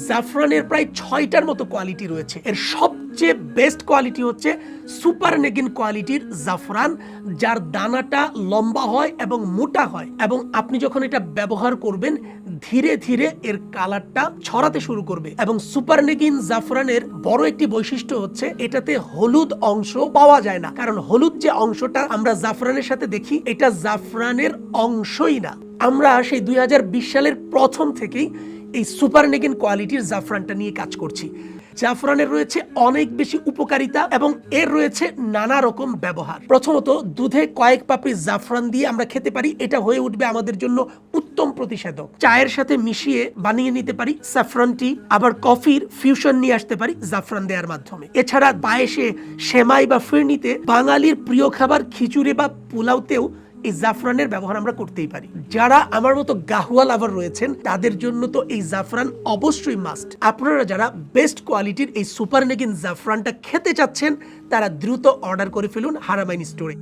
জাফরানের প্রায় 6টার মতো কোয়ালিটি রয়েছে। এর সবচেয়ে বেস্ট কোয়ালিটি হচ্ছে সুপার নেগিন কোয়ালিটির জাফরান, যার দানাটা লম্বা হয় এবং মোটা হয়, এবং আপনি যখন এটা ব্যবহার করবেন ধীরে ধীরে এর কালারটা ছড়াতে শুরু করবে। এবং সুপার নেগিন জাফরানের বড় একটি বৈশিষ্ট্য হচ্ছে এটাতে হলুদ অংশ পাওয়া যায় না, কারণ হলুদ যে অংশটা আমরা জাফরানের সাথে দেখি এটা জাফরানের অংশই না। আমরা সেই 2020 সালের প্রথম থেকেই এই সুপার নেগিন কোয়ালিটির জাফরানটা নিয়ে কাজ করছি। জাফরানের রয়েছে অনেক বেশি উপকারিতা এবং এর রয়েছে নানা রকম ব্যবহার। প্রথমত, দুধে কয়েক পাপড়ি জাফরান দিয়ে আমরা খেতে পারি, এটা হয়ে উঠবে আমাদের জন্য উত্তম প্রতিষেধক। চায়ের সাথে মিশিয়ে বানিয়ে নিতে পারি স্যাফরন টি, আবার কফির ফিউশন নিয়ে আসতে পারি জাফরান দেওয়ার মাধ্যমে। এছাড়া পায়েসে, সেমাই বা ফিরনিতে, বাঙালির প্রিয় খাবার খিচুড়ি বা পোলাওতেও এই জাফরানের ব্যবহার আমরা করতেই পারি। যারা আমার মতো গাহুয়া লাভার রয়েছেন তাদের জন্য তো এই জাফরান অবশ্যই মাস্ট। আপনারা যারা বেস্ট কোয়ালিটির এই সুপার নেগিন জাফরানটা খেতে চাচ্ছেন তারা দ্রুত অর্ডার করে ফেলুন হারামাইন স্টোরে।